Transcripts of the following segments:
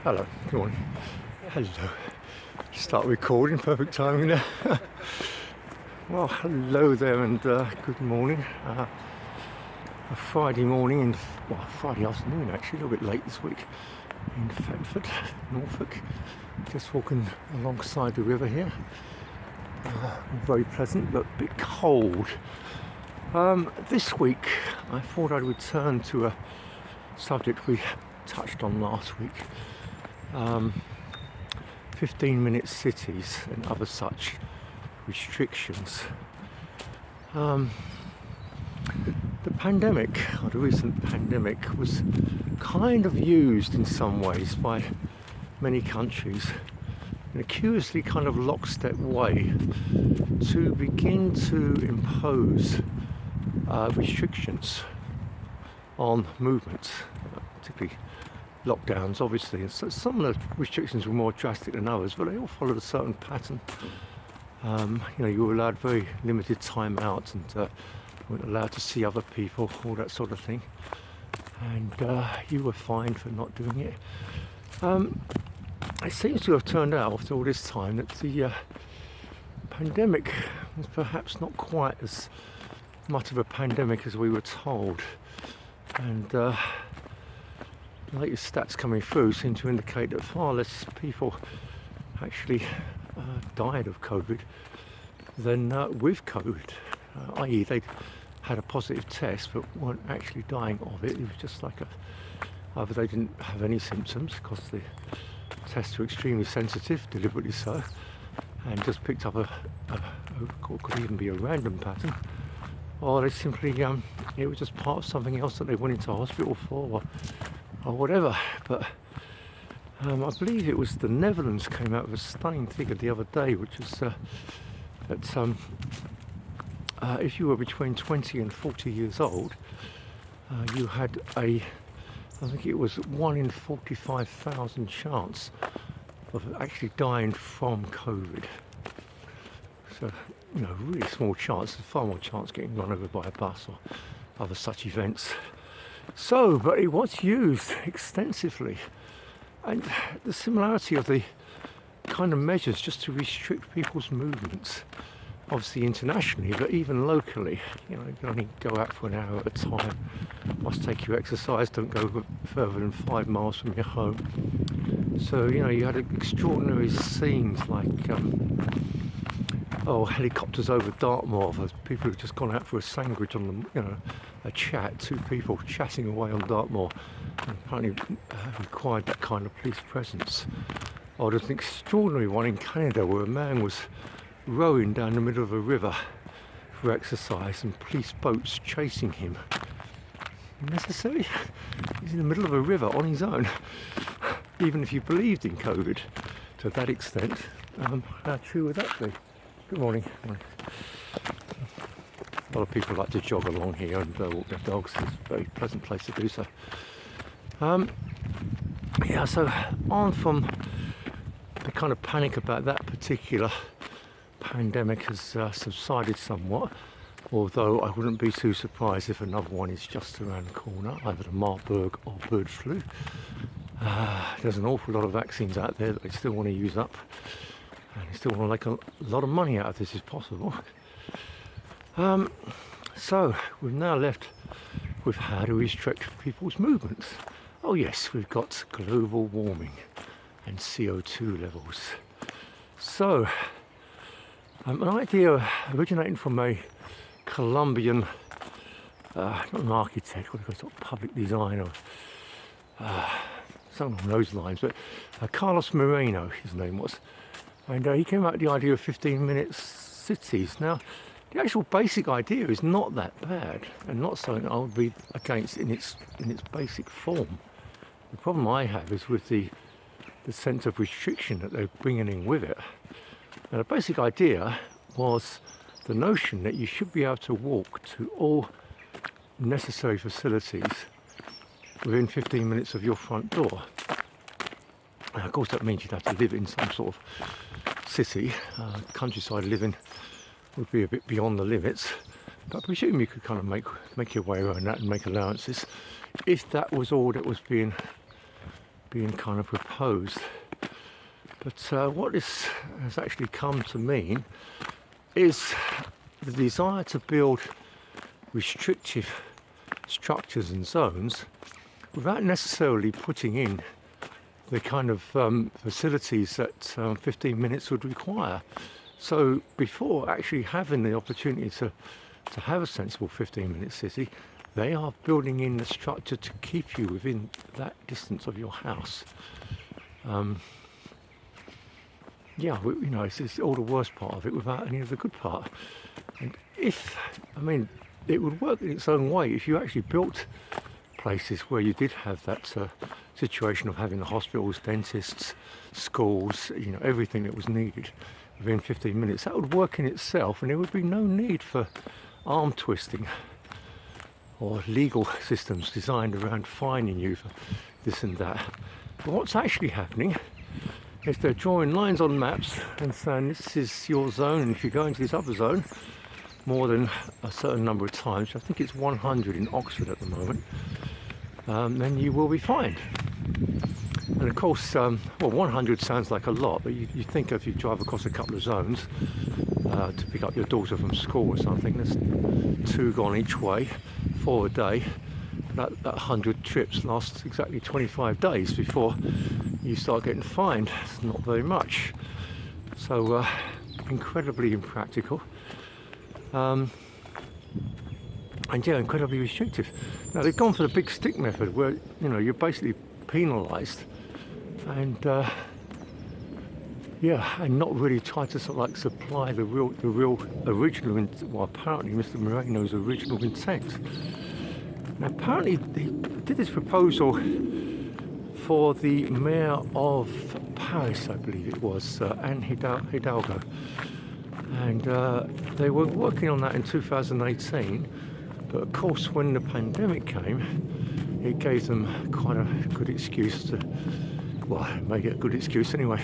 Hello, good morning. Hello. Start recording, perfect timing there. Well, hello there and good morning. A Friday morning, Friday afternoon actually, a little bit late this week in Thetford, Norfolk. Just walking alongside the river here. Very pleasant, but a bit cold. This week, I thought I'd return to a subject we touched on last week. 15-minute cities and other such restrictions. The pandemic, or the recent pandemic, was kind of used in some ways by many countries in a curiously kind of lockstep way to begin to impose restrictions on movements, particularly lockdowns, obviously. And so some of the restrictions were more drastic than others, but they all followed a certain pattern. You were allowed very limited time out, and you weren't allowed to see other people, all that sort of thing. And you were fined for not doing it. It seems to have turned out after all this time that the pandemic was perhaps not quite as much of a pandemic as we were told. And the latest stats coming through seem to indicate that far less people actually died of COVID than with COVID, i.e. they'd had a positive test but weren't actually dying of it. It was just like either they didn't have any symptoms because the tests were extremely sensitive, deliberately so, and just picked up what could even be a random pattern, or they simply it was just part of something else that they went into hospital for or whatever. But I believe it was the Netherlands came out with a stunning figure the other day, which was that if you were between 20 and 40 years old, you had I think it was 1 in 45,000 chance of actually dying from COVID. So, really small chance, far more chance getting run over by a bus or other such events. So, but it was used extensively. And the similarity of the kind of measures just to restrict people's movements, obviously internationally, but even locally. You can only go out for an hour at a time. Must take your exercise, don't go further than 5 miles from your home. So, you had extraordinary scenes like helicopters over Dartmoor, of people who've just gone out for a sandwich on a chat, 2 people chatting away on Dartmoor, and apparently required that kind of police presence. Or there's an extraordinary one in Canada where a man was rowing down the middle of a river for exercise and police boats chasing him. Necessary? He's in the middle of a river on his own. Even if you believed in COVID to that extent, how true would that be? Good morning. A lot of people like to jog along here and walk their dogs. It's a very pleasant place to do so. So on from the kind of panic about that particular pandemic has subsided somewhat, although I wouldn't be too surprised if another one is just around the corner, either the Marburg or bird flu. There's an awful lot of vaccines out there that they still want to use up, and they still want to make a lot of money out of this if possible. So we've now left with how to restrict people's movements. Oh yes, we've got global warming and CO2 levels. So an idea originating from a Colombian, not an architect, what do you call it, public designer, something along those lines, but Carlos Moreno, his name was, and he came out with the idea of 15-minute cities. Now, the actual basic idea is not that bad, and not something I would be against in its basic form. The problem I have is with the sense of restriction that they're bringing in with it. Now, the basic idea was the notion that you should be able to walk to all necessary facilities within 15 minutes of your front door. Now, of course, that means you'd have to live in some sort of city. Countryside living would be a bit beyond the limits, but I presume you could kind of make your way around that and make allowances if that was all that was being being kind of proposed. But what this has actually come to mean is the desire to build restrictive structures and zones without necessarily putting in the kind of facilities that 15 minutes would require. So before actually having the opportunity to have a sensible 15-minute city, they are building in the structure to keep you within that distance of your house. Yeah, you know, it's all the worst part of it without any of the good part. And it would work in its own way if you actually built places where you did have that situation of having the hospitals, dentists, schools, you know, everything that was needed within 15 minutes. That would work in itself, and there would be no need for arm twisting or legal systems designed around fining you for this and that. But what's actually happening is they're drawing lines on maps and saying this is your zone, and if you go into this other zone more than a certain number of times, I think it's 100 in Oxford at the moment, then you will be fined. And of course, well, 100 sounds like a lot, but you think if you drive across a couple of zones to pick up your daughter from school or something, there's 2 gone each way, 4 a day. That 100 trips lasts exactly 25 days before you start getting fined. It's not very much. So incredibly impractical. And yeah, incredibly restrictive. Now they've gone for the big stick method, where you know you're basically penalised, and yeah, and not really try to sort of like supply the real original. Well, apparently Mr. Moreno's original intent. Now apparently he did this proposal for the mayor of Paris, I believe it was, Anne Hidalgo. And they were working on that in 2018, but of course when the pandemic came, it gave them quite a good excuse to, well, it made it a good excuse anyway,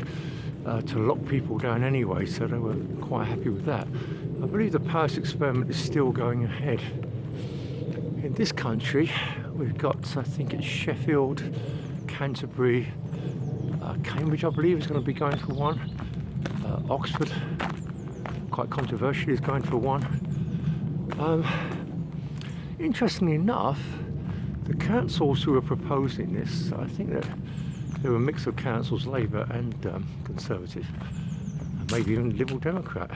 to lock people down anyway, so they were quite happy with that. I believe the Paris experiment is still going ahead. In this country, we've got, I think it's Sheffield, Canterbury, Cambridge I believe is going to be going for one, Oxford, quite controversially, is going for one. Interestingly enough, the councils who are proposing this, I think that there were a mix of councils, Labour and Conservative, and maybe even Liberal Democrat.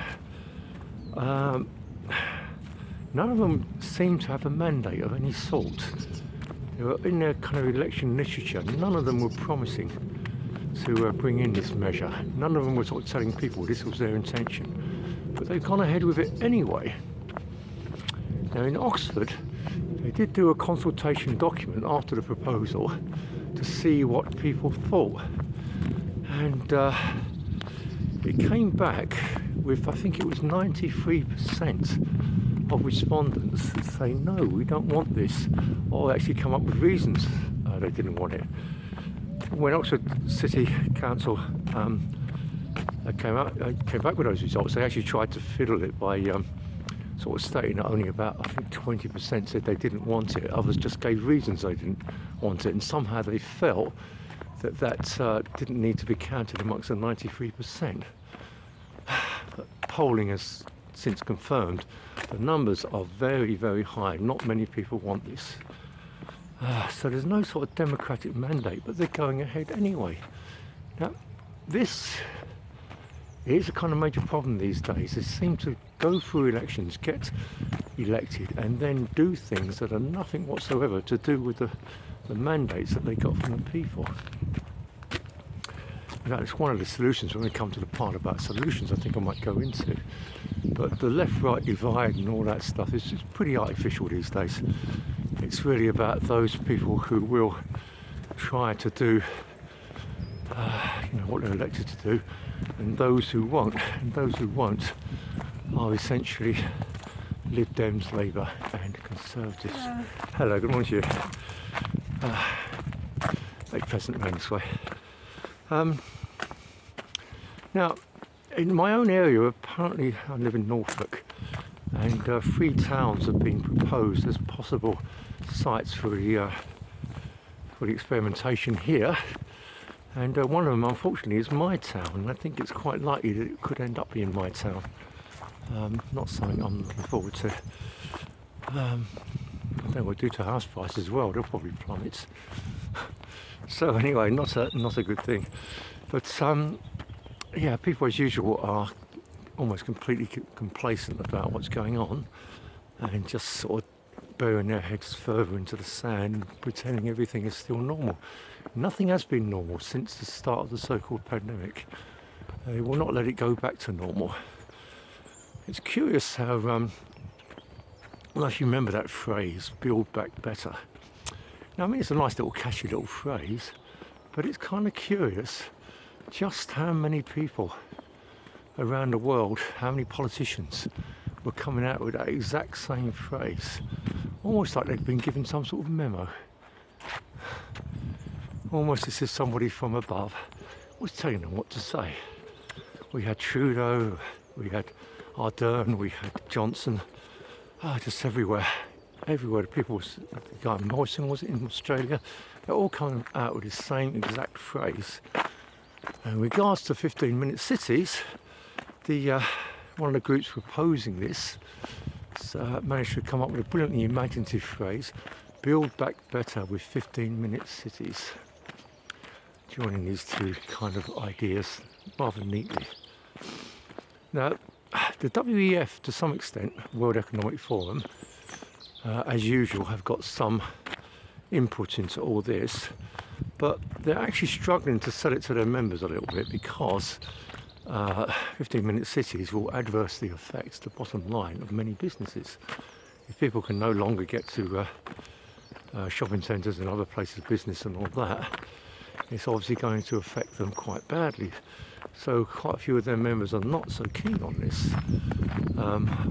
None of them seem to have a mandate of any sort. They were in their kind of election literature. None of them were promising to bring in this measure. None of them were sort of telling people this was their intention. But they've gone ahead with it anyway. Now in Oxford, they did do a consultation document after the proposal to see what people thought. And it came back with, I think it was 93% of respondents say no, we don't want this, or actually come up with reasons they didn't want it. When Oxford City Council came back with those results, they actually tried to fiddle it by sort of stating that only about, I think 20% said they didn't want it, others just gave reasons they didn't want it, and somehow they felt that didn't need to be counted amongst the 93%. But polling has since confirmed the numbers are very, very high. Not many people want this. So there's no sort of democratic mandate, but they're going ahead anyway. Now, this is a kind of major problem these days. They seem to go through elections, get elected, and then do things that are nothing whatsoever to do with the mandates that they got from the people. Now, it's one of the solutions. When we come to the part about solutions, I think I might go into. But the left-right divide and all that stuff is pretty artificial these days. It's really about those people who will try to do what they're elected to do, and those who won't. And those who won't are essentially Lib Dems, Labour and Conservatives. Hello, good morning to you. Very pleasant around this way. Now, in my own area, apparently I live in Norfolk, and 3 towns have been proposed as possible sites for the experimentation here. And one of them, unfortunately, is my town, and I think it's quite likely that it could end up being my town. Not something I'm looking forward to. I don't know what it'll do to house prices as well. They'll probably plummet. So anyway, not a good thing. But yeah, people as usual are almost completely complacent about what's going on, and just sort of burying their heads further into the sand, pretending everything is still normal. Nothing has been normal since the start of the so-called pandemic. They will not let it go back to normal. It's curious how, well, if you remember that phrase, build back better. Now, I mean, it's a nice little catchy little phrase, but it's kind of curious just how many people around the world, how many politicians were coming out with that exact same phrase, almost like they'd been given some sort of memo. Almost as if somebody from above was telling them what to say. We had Trudeau, we had Ardern, we had Johnson, just everywhere. Everywhere the people, the guy Morrison was in Australia, they're all coming out with the same exact phrase. In regards to 15-minute cities, the one of the groups proposing this managed to come up with a brilliantly imaginative phrase: build back better with 15-minute cities. Joining these two kind of ideas rather neatly. Now, the WEF, to some extent, World Economic Forum, as usual, have got some input into all this, but they're actually struggling to sell it to their members a little bit, because 15-minute cities will adversely affect the bottom line of many businesses. If people can no longer get to shopping centres and other places of business and all that, it's obviously going to affect them quite badly. So quite a few of their members are not so keen on this,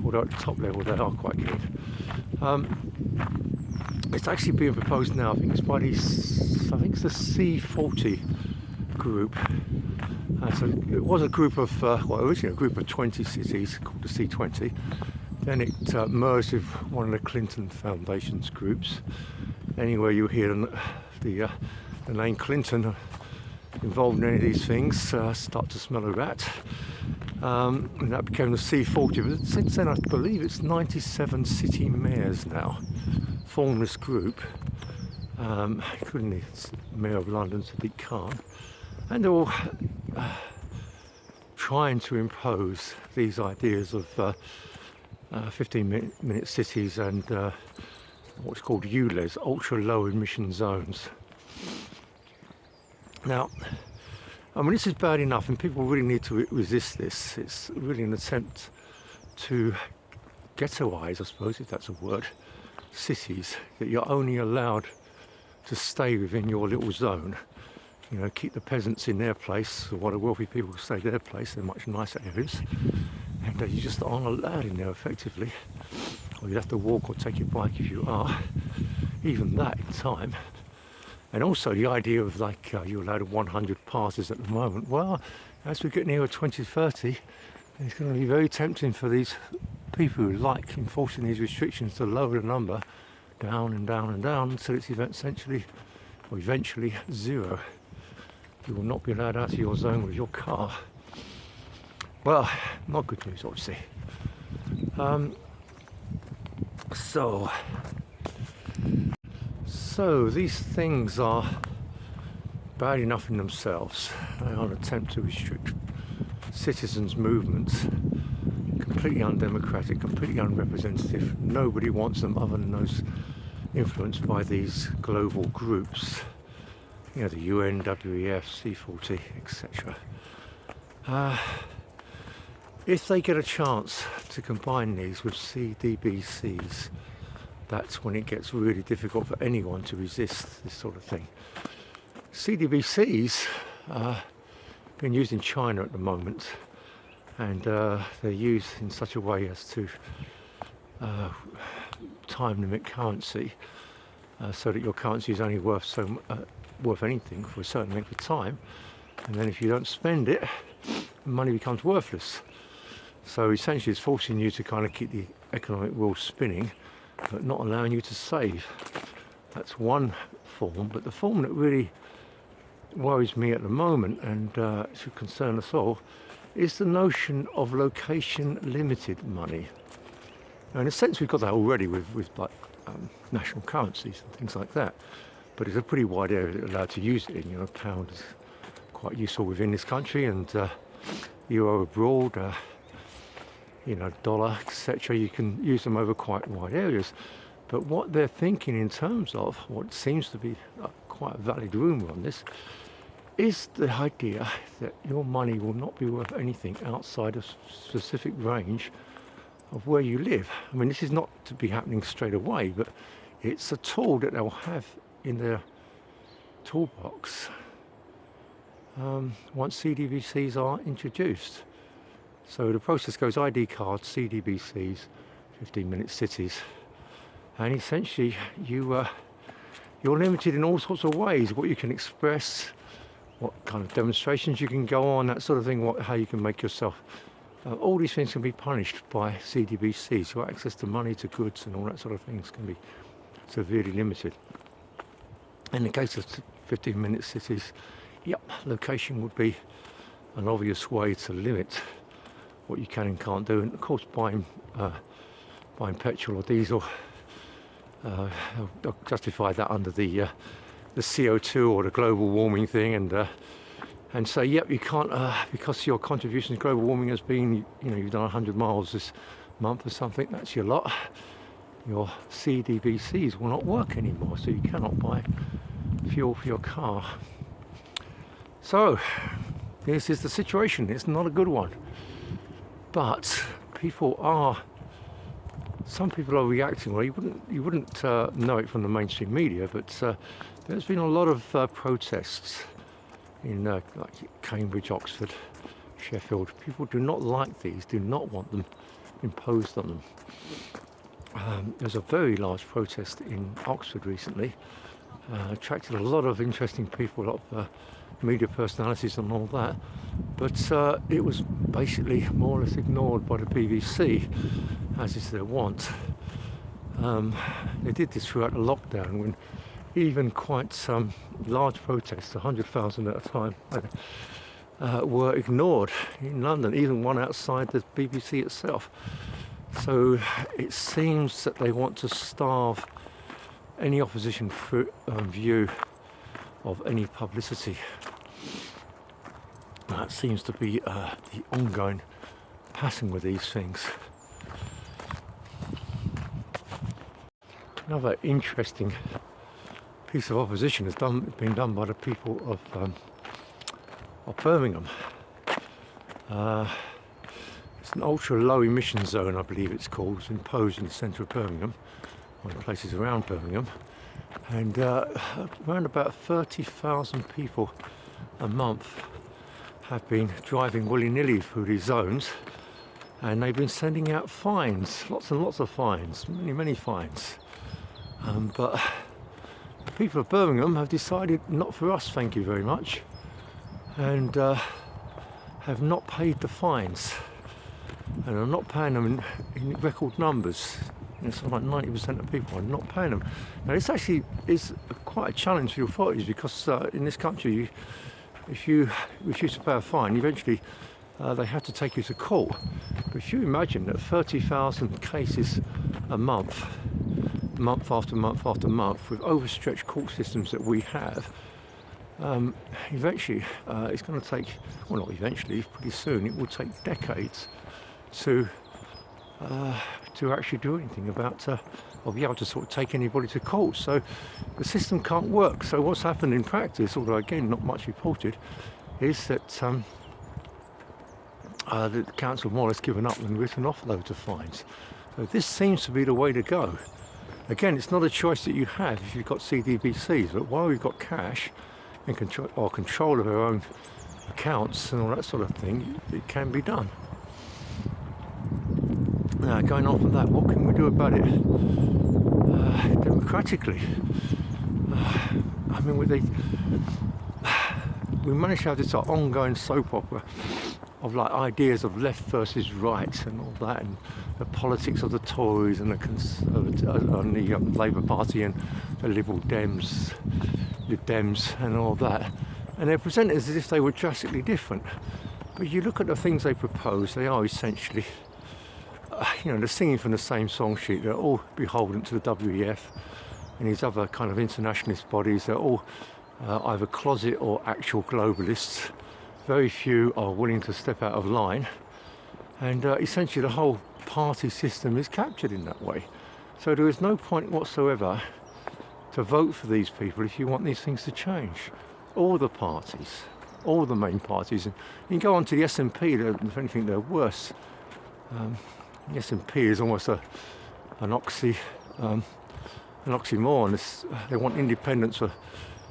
although at the top level they are quite keen. It's actually being proposed now. I think it's by the C40 group. So it was a group of, well, originally a group of 20 cities called the C20. Then it merged with one of the Clinton Foundation's groups. Anywhere you hear the name Clinton involved in any of these things, start to smell a rat. And that became the C40. But since then, I believe it's 97 city mayors now form this group, including the Mayor of London, Sadiq Khan. And they're all trying to impose these ideas of 15-minute cities and what's called ULEZ, ultra low emission zones. Now, I mean, this is bad enough, and people really need to resist this. It's really an attempt to ghettoise, I suppose, if that's a word, cities, that you're only allowed to stay within your little zone. You know, keep the peasants in their place, or while the wealthy people stay their place. They're much nicer areas, and you just aren't allowed in there effectively. Or you have to walk or take your bike if you are, even that in time. And also the idea of, like, you're allowed 100 passes at the moment. Well, as we get nearer 2030, it's going to be very tempting for these people who like enforcing these restrictions to lower the number down and down and down until it's eventually zero. You will not be allowed out of your zone with your car. Well, not good news, obviously. So these things are bad enough in themselves. They are an attempt to restrict citizens' movements. Completely undemocratic, completely unrepresentative. Nobody wants them other than those influenced by these global groups. You know, the UN, WEF, C40, etc. If they get a chance to combine these with CDBCs, that's when it gets really difficult for anyone to resist this sort of thing. CDBCs are being used in China at the moment, and they're used in such a way as to time limit currency, so that your currency is only worth anything for a certain length of time, and then if you don't spend it, the money becomes worthless. So essentially it's forcing you to kind of keep the economic wheel spinning, but not allowing you to save. That's one form, but the form that really worries me at the moment, and should concern us all, is the notion of location limited money. Now, in a sense, we've got that already with like national currencies and things like that, but it's a pretty wide area that you're allowed to use it in. You know, pound is quite useful within this country, and euro abroad, you know, dollar, etc. You can use them over quite wide areas. But what they're thinking in terms of, what seems to be quite a valid rumour on this, is the idea that your money will not be worth anything outside a specific range of where you live. I mean, this is not to be happening straight away, but it's a tool that they'll have in their toolbox once CDBCs are introduced. So the process goes ID cards, CDBCs, 15-minute cities, and essentially you're limited in all sorts of ways, what you can express, what kind of demonstrations you can go on, that sort of thing, how you can make yourself. All these things can be punished by CDBCs. Your access to money, to goods, and all that sort of things can be severely limited. In the case of 15-minute cities, yep, location would be an obvious way to limit what you can and can't do. And of course, buying petrol or diesel, they'll justify that under the CO2 or the global warming thing, and say, yep, you can't, because your contribution to global warming has been, you know, you've done 100 miles this month or something, that's your lot. Your CDBCs will not work anymore, so you cannot buy fuel for your car. So, this is the situation. It's not a good one. But some people are reacting. Well, you wouldn't know it from the mainstream media, but there's been a lot of protests in like Cambridge, Oxford, Sheffield. People do not like these, do not want them imposed on them. There's a very large protest in Oxford recently, attracted a lot of interesting people, a lot of media personalities and all that, but it was basically more or less ignored by the BBC, as is their wont. They did this throughout the lockdown, when even quite large protests, 100,000 at a time, were ignored in London, even one outside the BBC itself. So it seems that they want to starve any opposition view of any publicity. That seems to be the ongoing pattern with these things. Another interesting piece of opposition has been done by the people of Birmingham. It's an ultra low emission zone, I believe it's called. It's imposed in the centre of Birmingham, or in places around Birmingham, and around about 30,000 people a month have been driving willy-nilly through these zones, and they've been sending out fines, lots and lots of fines, many fines. But the people of Birmingham have decided, not for us, thank you very much, and have not paid the fines, and are not paying them in record numbers. It's like 90% of people are not paying them. Now, this actually is quite a challenge for the authorities, because in this country, if you refuse to pay a fine, eventually they have to take you to court. But if you imagine that 30,000 cases a month after month after month, with overstretched court systems that we have, eventually it's going to take, well, not eventually, pretty soon, it will take decades to actually do anything about, or be able to sort of take anybody to court. So the system can't work. So what's happened in practice, although again not much reported, is that the council more or less given up and written off loads of fines. So this seems to be the way to go. Again, it's not a choice that you have if you've got CDBCs, but while we've got cash and control of our own accounts and all that sort of thing, it can be done. Now, going on from that, what can we do about it democratically? I mean, we managed to have this ongoing soap opera of like ideas of left versus right and all that, and the politics of the Tories and the Labour Party and the Lib Dems and all that. and they're presented as if they were drastically different. But you look at the things they propose, they are essentially, they're singing from the same song sheet. They're all beholden to the WEF and these other kind of internationalist bodies. They're all either closet or actual globalists. Very few are willing to step out of line, and essentially the whole party system is captured in that way. So there is no point whatsoever to vote for these people if you want these things to change. All the parties, all the main parties, and you can go on to the SNP, if anything they're worse. The SNP is almost an oxymoron. They want independence for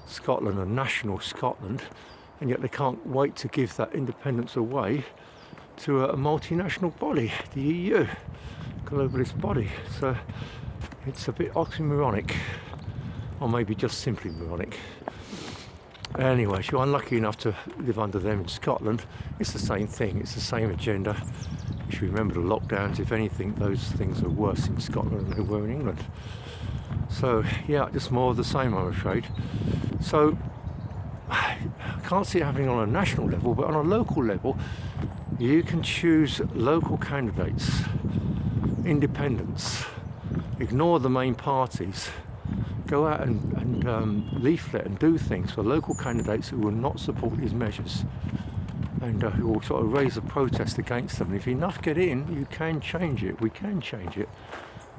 Scotland and national Scotland, and yet they can't wait to give that independence away to a multinational body, the EU, globalist body. So it's a bit oxymoronic, or maybe just simply moronic. Anyway, if you're unlucky enough to live under them in Scotland, it's the same thing, it's the same agenda. You should remember the lockdowns. If anything, those things are worse in Scotland than they were in England. So yeah, just more of the same, I'm afraid. So I can't see it happening on a national level, but on a local level, you can choose local candidates, independents, ignore the main parties, go out and leaflet and do things for local candidates who will not support these measures, and who will sort of raise a protest against them. And if enough get in, you can change it. We can change it.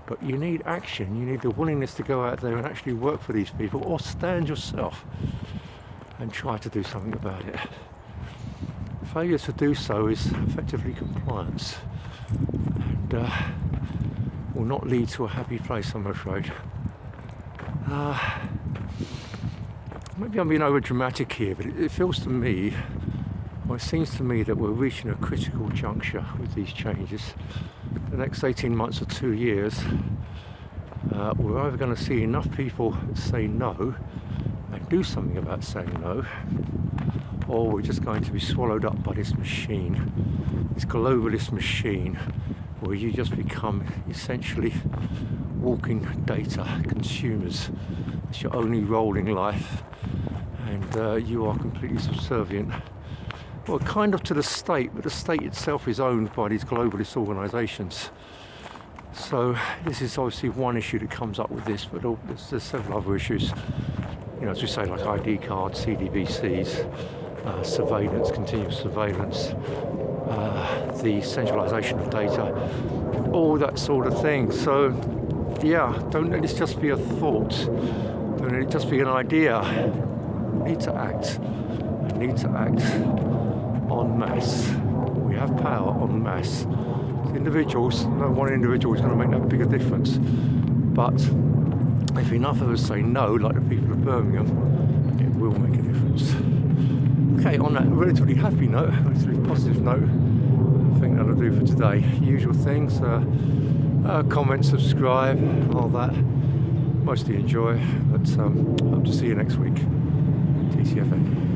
But you need action. You need the willingness to go out there and actually work for these people, or stand yourself and try to do something about it. Failure to do so is effectively compliance, and will not lead to a happy place, I'm afraid. Maybe I'm being over dramatic here, but it feels to me, or it seems to me, that we're reaching a critical juncture with these changes. The next 18 months or 2 years, we're either going to see enough people say no and do something about saying no, or we're just going to be swallowed up by this machine, this globalist machine, where you just become essentially walking data consumers. It's your only role in life, and you are completely subservient, well, kind of to the state, but the state itself is owned by these globalist organisations. So this is obviously one issue that comes up with this, but there's several other issues, as we say, like ID cards, CDBCs, surveillance, continuous surveillance, the centralisation of data, all that sort of thing. So yeah, don't let this just be a thought, don't let it just be an idea. We need to act, and need to act en masse. We have power en masse. As individuals, no one individual is going to make that big a difference, but if enough of us say no, like the people of Birmingham, it will make a difference. Okay, on that relatively happy note, relatively positive note, I think that'll do for today. Usual things, comment, subscribe, all that. Mostly enjoy, but hope to see you next week. TCFN.